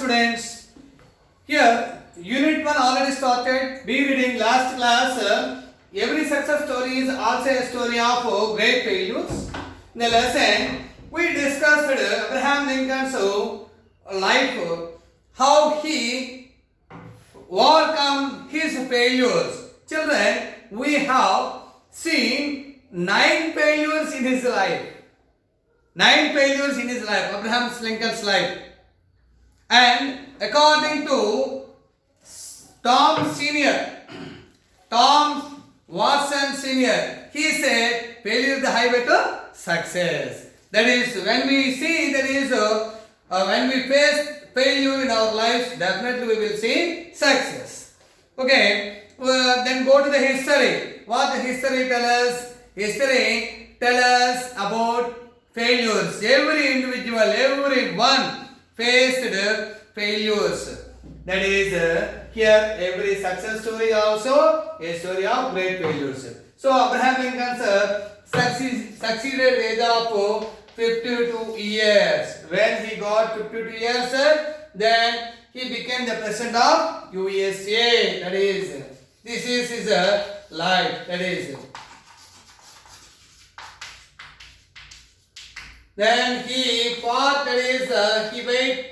students. Here, unit 1 already started. Be reading last class. Every success story is also a story of great failures. In the lesson, we discussed Abraham Lincoln's life, how he overcome his failures. Children, we have seen 9 failures in his life. 9 failures in his life, Abraham Lincoln's life. And according to Tom Watson Senior, he said failure is the highway to success. That is, when we see when we face failure in our lives, definitely we will see success. Okay, then go to the history. What the history tell us? History tell us about failures. Every individual, everyone faced failures. That is, here every success story also a story of great failures. So Abraham Lincoln succeeded age of 52 years. When he got 52 years, then he became the president of USA. That is, this is his life. That is. Then he fought, that is, he made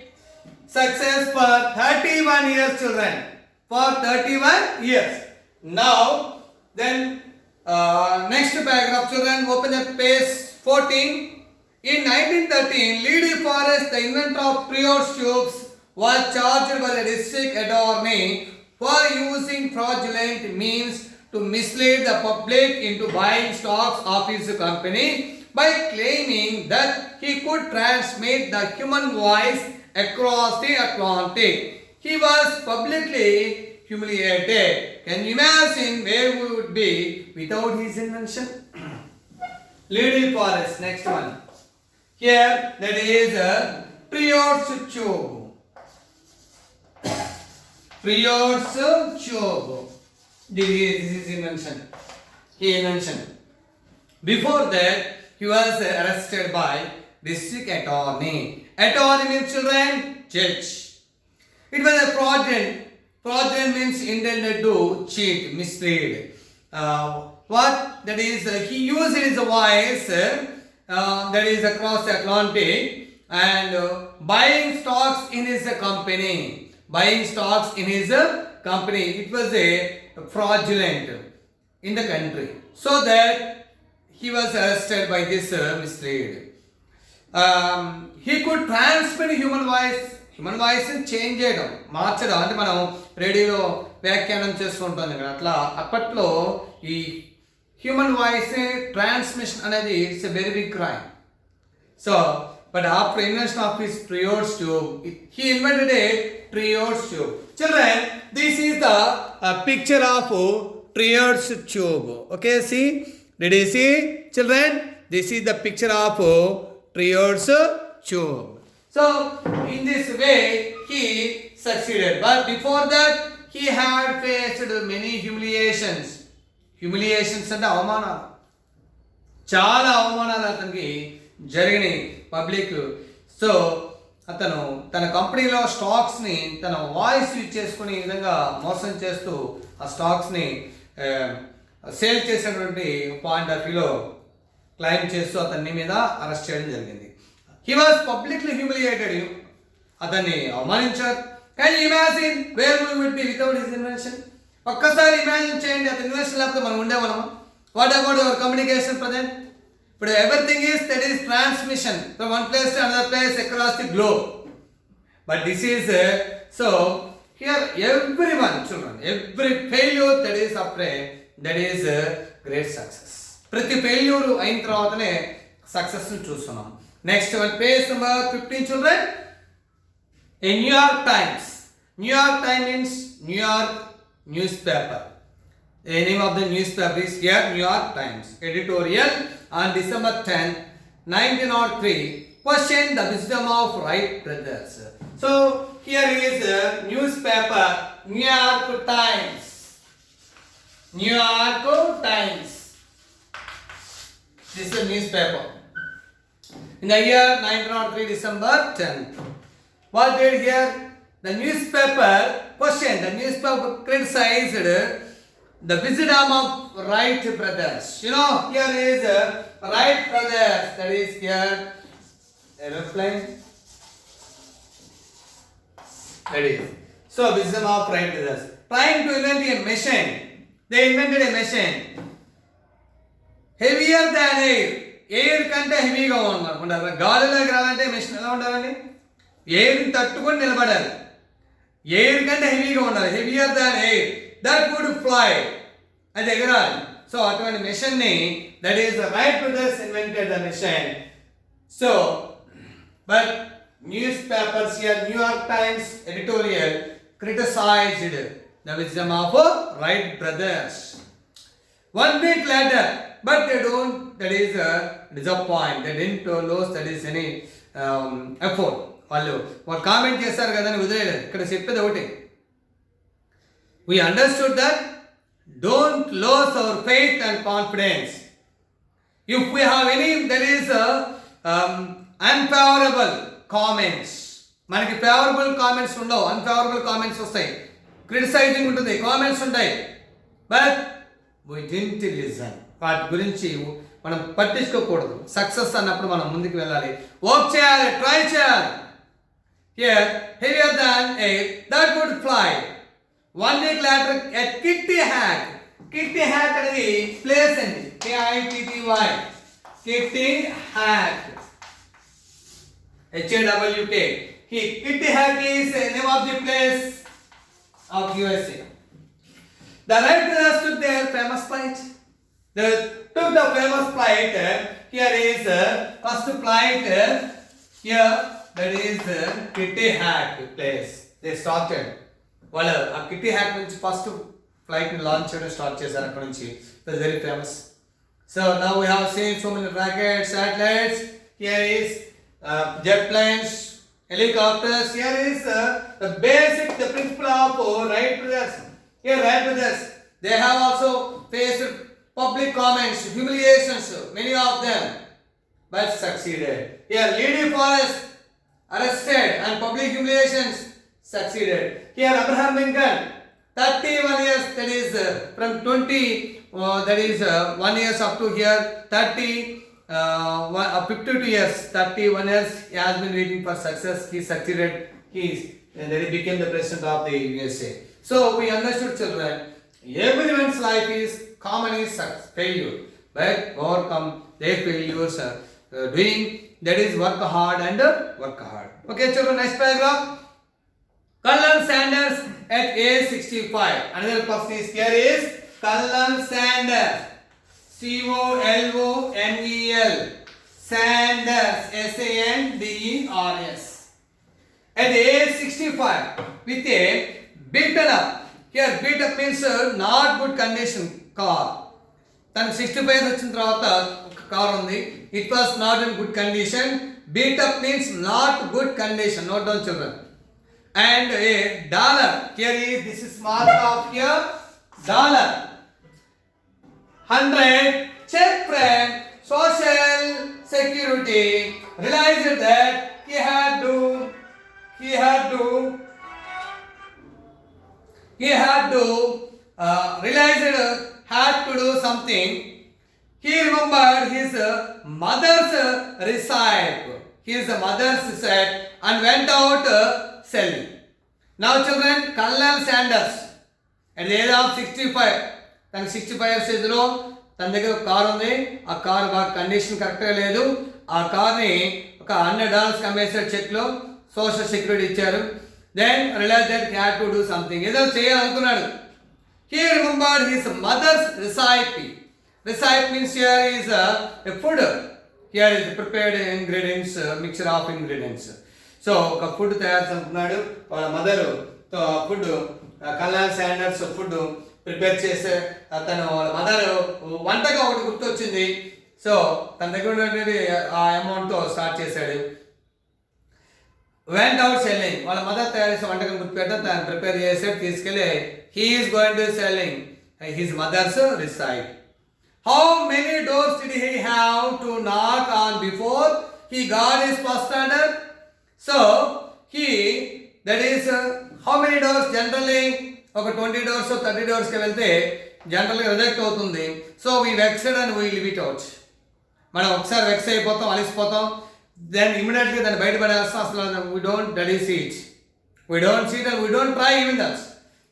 success for 31 years, children. For 31 years. Now, then, next paragraph, children, open the page 14. In 1913, Lee Forrest, the inventor of Prior's tubes, was charged by the district attorney for using fraudulent means to mislead the public into buying stocks of his company by claiming that he could transmit the human voice across the Atlantic. He was publicly humiliated. Can you imagine where we would be without his invention? Lee Forrest, next one. Here, that is Prior's tube. Prior's tube. This is invention. He invention. Before that, he was arrested by district attorney. Attorney means, children, judge. It was a fraudulent. Fraudulent means intended to cheat, mislead. What? That is, he used his voice, that is across the Atlantic, and buying stocks in his company. Buying stocks in his company. It was a fraudulent in the country. So that he was arrested by this mislead. He could transmit human voice. Human voice change చేయడం, మార్చడం. అంటే మనం రేడియోలో వ్యాఖ్యానం చేస్తూ ఉంటాం కదా, అట్లా అప్పట్లో ఈ హ్యూమన్ వాయిస్ ట్రాన్స్మిషన్ అనేది it's a very big crime. So but after invention of his Prior's tube, he invented a Prior's tube. Children, this is the picture of Prior's tube. Okay, see? Did you see, children? This is the picture of Prior's tube. So, in this way, he succeeded. But before that, he had faced many humiliations. Humiliations అంటే అవమానాలు. చాలా అవమానాలు అతనికి జరిగినాయి public. So అతను తన కంపెనీలో స్టాక్స్ని తన వాయిస్ యూజ్ చేసుకుని ఈ విధంగా మోసం చేస్తూ ఆ స్టాక్స్ని సేల్ చేసినటువంటి పాయింట్ ఆఫ్ వ్యూలో క్లైమ్ చేస్తూ అతని మీద అరెస్ట్ చేయడం జరిగింది. He was publicly humiliated. అతన్ని అవమానించారు. Can you imagine where we would be without his invention? ఒక్కసారి ఇమాజిన్ చేయండి, అతని ఇన్వెన్షన్ లేకపోతే మనం ఉండేవాళ్ళము. What about your communication present? ఇప్పుడు everything is that is transmission from one place to another place across the globe. But this is so here every one children, every failure that is after that is great success. ప్రతి failure అయిన తర్వాతనే సక్సెస్ని చూస్తున్నాం. Next one, page number 15, children. A New York Times. New York Times means New York newspaper. The name of the newspaper is here, New York Times. Editorial on December 10, 1903. Question the wisdom of Wright brothers. So here is a newspaper, New York Times. New York Times. This is a newspaper. In the year 1903, December 10th. What did here? The newspaper criticized the wisdom of Wright brothers. You know, here is Wright brothers. That is here aeroplane. That is. So, wisdom of Wright brothers. Trying to invent a machine. They invented a machine. Heavier than air. Air కంటే హెవీగా ఉండాలి. గాలిలోకి రావాలంటే machine ఎలా ఉండాలండి? ఎయిర్ని తట్టుకొని నిలబడాలి. Air కంటే హెవీగా ఉండాలి. Heavier than air. That would fly. అది ఎగరాలి. సో అటువంటి మెషిన్ని that is Wright brothers invented the machine. So but newspapers here New York times editorial criticized the wisdom of Wright brothers. 1 week later, but they don't, that is disappoint. They didn't lose, that is any effort. వాళ్ళు comment చేస్తారు కదా అని వదిలేయలేదు. ఇక్కడ చెప్పేది ఒకటి, we understood that don't lose our faith and confidence. If we have any, there is unfavorable comments, మనకి favourable comments ఉండవు, unfavourable comments వస్తాయి, క్రిటిసైజింగ్ ఉంటుంది, కామెంట్స్ ఉంటాయి. But we didn't listen. వాటి గురించి మనం పట్టించుకోకూడదు. సక్సెస్ అన్నప్పుడు మనం ముందుకు వెళ్ళాలి, వర్క్ చేయాలి, ట్రై చేయాలి. Here, heavier than air, that would fly. 1 week later at Kitty Hack. Kitty Hack అనేది ప్లేస్ అండి, KITTY. Kitty Hack, HAWK. Kitty Hack is the name of the place of USA. The Wright brothers took their famous flight. They took the famous flight. Here is first flight. Here, that is Kitty Hack place. They started. వాళ్ళు ఆ కిట్టి హ్యాక్ నుంచి first ఫ్లైట్ని launch చేయడం start చేశారు. అక్కడ నుంచి it's very famous. So now we have seen so many rockets, satellites. Here is jet planes, helicopters. Here is the basic, the principle of Wright brothers. Here Wright brothers, they have also faced public comments, humiliations, many of them, but succeeded. Here Lady Forrest arrested and public humiliations, succeeded. Here Abraham Lincoln, 31 years, that is from 20, that is 1 years up to here 52 years, 31 years he has been waiting for success. He succeeded. And then he became the president of the USA. So we understood, children, everyone's life is common is failure, but overcome their failures doing, that is work hard and work hard. Okay children, next paragraph. Colonel Sanders at age 65. Another person is here is Colonel Sanders. COLONEL. Sanders. SANDERS. At age 65 with a beaten up. Here beat up means not good condition car. తనకు 65 వచ్చిన తర్వాత ఒక car ఉంది. It was not in good condition. Beat up means not good condition. Note down children. And a dollar. Here is, this is mark of here dollar. 100 check from Social Security. Realized that he had to do something. He remembered his mother's receipt. His mother's receipt and went out selling. Now children, Colonel Sanders at the age of 65, తనకి 65 years ఏజ్లో తన దగ్గర ఒక car ఉంది. ఆ car బాగా condition కరెక్ట్గా లేదు. ఆ కార్ని ఒక $100 అమ్మేసాడు చెక్లో. సోషల్ సెక్యూరిటీ ఇచ్చారు. Then realise that he had to do something, ఏదో చేయాలనుకున్నాడు. He remembered his mother's recipe. Receipt means here is a food. Here is prepared ingredients, mixture of ingredients. So ఒక ఫుడ్ తయారు చేస్తున్నాడు. వాళ్ళ mother food, colonel Sanders food prepare చేసే తను వాళ్ళ mother వంటగా ఒకటి గుర్తొచ్చింది. సో తన దగ్గర ఉన్నటువంటి ఆ అమౌంట్తో స్టార్ట్ చేశాడు. Went out selling. వాళ్ళ మదర్ తయారు చేసే వంటకం గుర్తుపెట్ట తను ప్రిపేర్ చేసాడు, తీసుకెళ్ళి he is going to selling his mothers recite. How many doors did he have to knock on before he got his first order? So he that is how many doors generally ఒక 20 doors 30 డోర్స్కి వెళ్తే జనరల్గా reject అవుతుంది. So we vexed and we live it out. మనం ఒకసారి vex అయిపోతాం, అలిసిపోతాం, then ఇమీడియట్గా దాన్ని బయటపడేస్తాం. అసలు we don't that is see it, we don't see it and we don't try even that.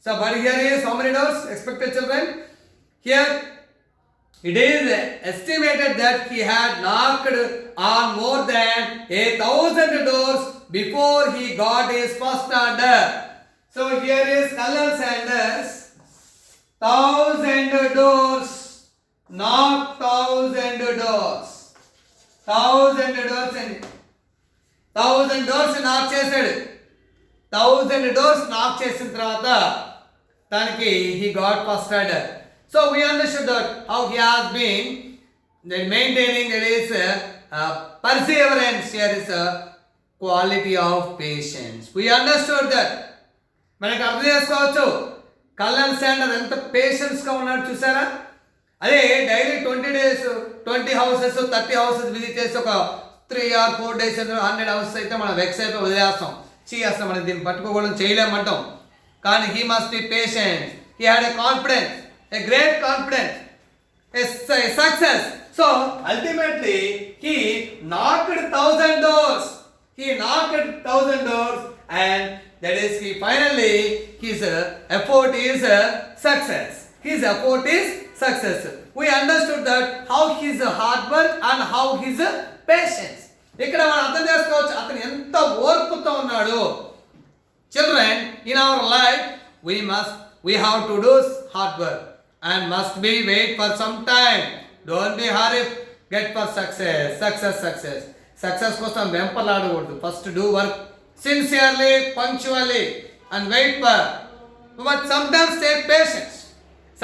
So but here is how many doors expected children? Here it is estimated that he had knocked on more than 1,000 doors before he got his first order. So here is Colonel Sanders, 1,000 doors, knocked 1,000 doors, 1,000 doors and 1,000 doors knock చేశాడు. 1,000 doors knock చేసిన తర్వాత దానికి he got first order. So we understood that how he has been maintaining that is perseverance. Here is a quality of patience. We understood that. మనకు అర్థం చేసుకోవచ్చు colonel sanders ఎంత పేషెన్స్గా ఉన్నాడు చూసారా. అదే daily 20 days 20 houses 30 houses visit చేసి ఒక 3 or 4 days 100 houses అయితే మనం వెక్స్ అయిపోయి వదిలేస్తాం, అసలు మనం దీన్ని పట్టుకోవడం చేయలేమంటాం. కానీ he must be patient. He had a confidence, a great confidence, a success. So ultimately he knocked 1,000 doors. He knocked 1,000 doors and that is he finally his effort is success. His effort is success. We understood that how his hard work and how his patience. ఇక్కడ మనం అర్థం చేసుకోవచ్చు అతను ఎంత ఓర్పుతో ఉన్నాడు. Children, in our life we have to do hard work and must be wait for some time. Don't be hurry get for success కోసం వెంపలాడకూడదు. First do work sincerely, punctually and wait for, but sometimes take patience,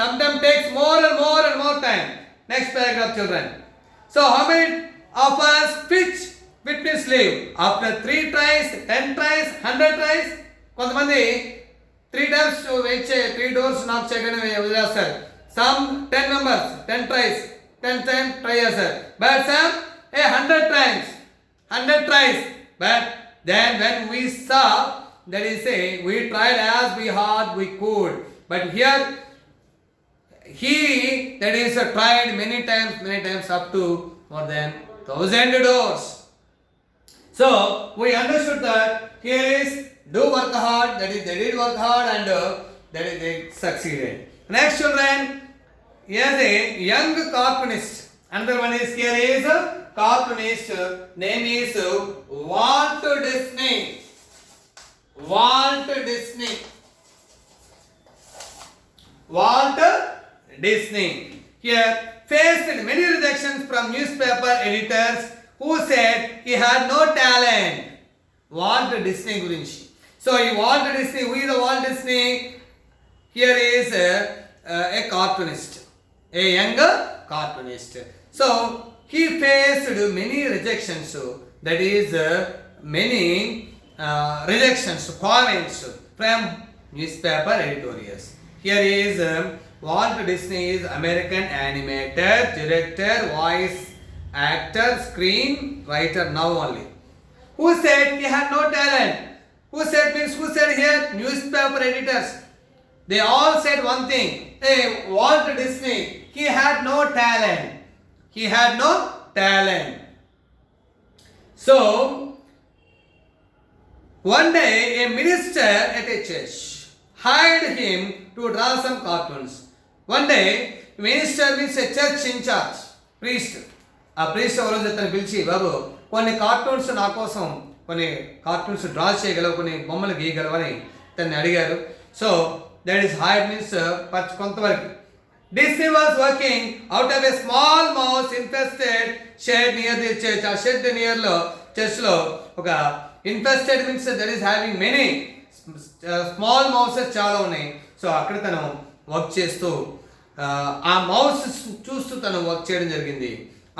sometimes takes more and more time. Next paragraph children. So how many of us pitch witness leave after 3 tries, 10 tries, 100 tries? కొంతమంది 3 times wait చే 3 doors నాక్ చేయగానే వదిలేస్తారు. Some 10 members 10 tries 10 times try చేస్తారు. But some 100 tries. But then when we saw, that is say we tried as hard we could. But here he that is tried many times up to more than 1,000 doors. So we understood that here is do work hard, that is they did work hard and that is they succeeded. Next children, here is a young cartoonist. Another one is here is a cartoonist, name is Walt Disney. Walt Disney here faced many rejections from newspaper editors who said he had no talent. Walt Disney గురించి. So Walt Disney, who is the Walt Disney? Here is a cartoonist, a younger cartoonist. So he faced many rejections, that is many rejections, comments from newspaper editorials. Here is Walt Disney is American animator, director, voice actor, screen writer now only. Who said he had no talent? Who said here? Newspaper editors. They all said one thing. Hey, Walt Disney, he had no talent. So one day a minister at a church hired him to draw some cartoons. One day minister means a church in charge, priest. ఆ priest ఎవరో చెప్తాను పిలిచి, బాబు కొన్ని cartoons నా కోసం కొన్ని cartoons draw చేయగలవు, కొన్ని బొమ్మలు గీయగలవు అని తనని అడిగారు. So that is higher means కొంతవరకు. Disney was working out of a small mouse infested shed near the church. ఆ షెడ్ నియర్ లో చర్చ్ లో ఒక infested means that is having many small mouses చాలా ఉన్నాయి. సో అక్కడ తను వర్క్ చేస్తూ ఆ మౌస్ చూస్తూ తను వర్క్ చేయడం జరిగింది.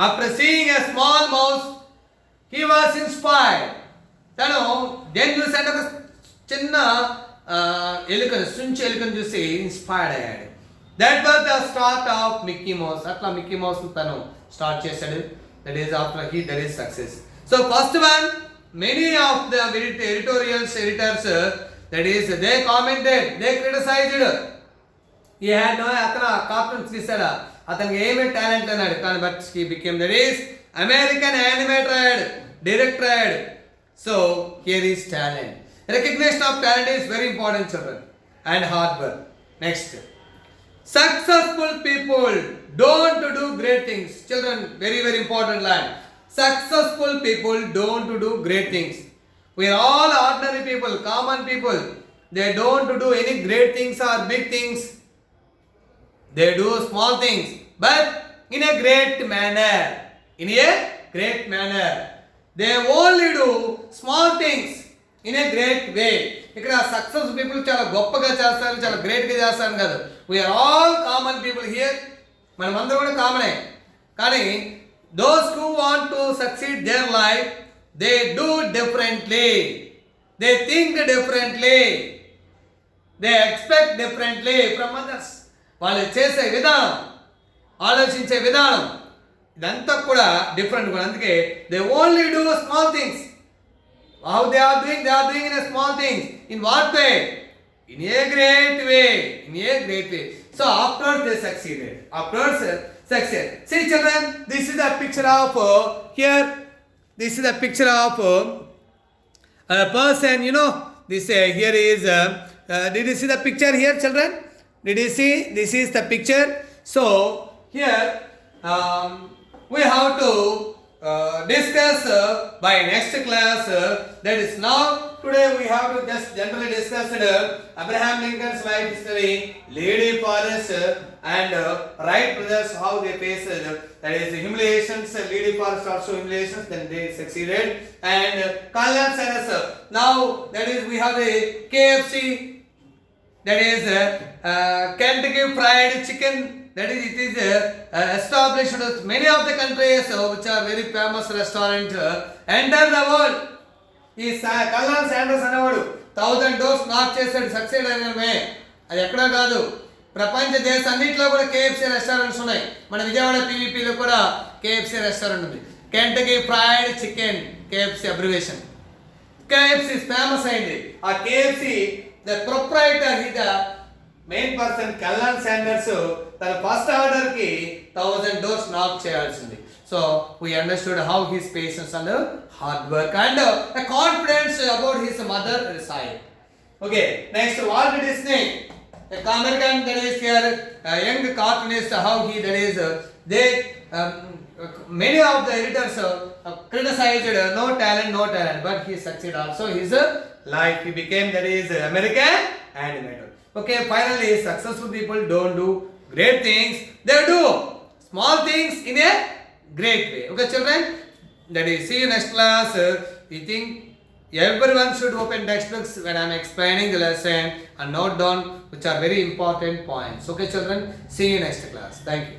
After seeing a small mouse, he was inspired. తను దేని చూసాడు? ఒక చిన్న ఎలుకను, సుంచి ఎలుకను చూసి ఇన్స్పైర్డ్ అయ్యాడు. That was the start of Mickey mouse. అట్లా మిక్కీ మౌస్ తను స్టార్ట్ చేశాడు. That is after that is success. So first one many of the editorials editors, that is, they commented, they criticized. He had no cartoons తీసాడా అతనికి ఏమే talent అన్నాడు కానీ but he became that is American animated directed. So here is talent. Recognition of talent is very important, children, and hard work. Next, successful people don't do great things. Children, very very important line. Successful people don't do great things. We are all ordinary people, common people. They don't do any great things or big things. They do small things, but in a great manner. In a great manner. They only do small things in a great way. ఇక్కడ success people చాలా గొప్పగా చేస్తారు, చాలా గ్రేట్గా చేస్తారు కాదు. We are all common people here. మనమందరం కూడా కామనే. కానీ those who want to succeed their life, they do differently, they think differently, they expect differently from others. వాళ్ళు చేసే విధానం, ఆలోచించే విధానం ఇదంతా కూడా డిఫరెంట్ కూడా. అందుకే they only do small things. How they are doing in a small things. In what way? In a great way. In a great way. So afterwards they succeeded. Afterwards succeed. See children, this is the picture of here. This is the picture of a person. You know, this here is. Did you see the picture here, children? Did you see? This is the picture. So here we have to discuss by next class. That is now today we have to just generally discuss Abraham Lincoln's life history, Lady Forrest and Wright brothers, how they faced that is humiliations. Lady Forrest also humiliations, then they succeeded. And Colonel Sanders. Now that is we have the KFC. That is Kentucky Fried Chicken. That is, it is established in many of the countries which are very famous restaurants enter the world. ఈ colonel Sanders అనేవాడు 1000 doors నాక్ చేసాడు, succeed అయినమే. అది ఎక్కడా కాదు, ప్రపంచ దేశాన్నింటిలో కూడా KFC restaurants ఉన్నాయి. మన విజయవాడ పీవీపీలో కూడా కేఎఫ్సీ రెస్టారెంట్ ఉంది. Kentucky fried chicken, KFC abbreviation. KFC famous అయింది. ఆ KFC the proprietor the main person colonel Sanders తన ఫస్ట్ ఆర్డర్ కి 1000 డోర్స్ నాక్ చేయాల్సింది. So we understood how his patience and hard work and a confidence about his mother side. Okay, next Walt Disney, a American that is here, a young cartoonist, how he that is they many of the editors criticized no talent, but he succeeded also his life. He became that is American animator. Okay, finally successful people don't do great things, they do small things in a great way. Okay children, that is, see you next class. We think everyone should open textbooks when I am explaining the lesson and note down which are very important points. Okay children, see you next class. Thank you.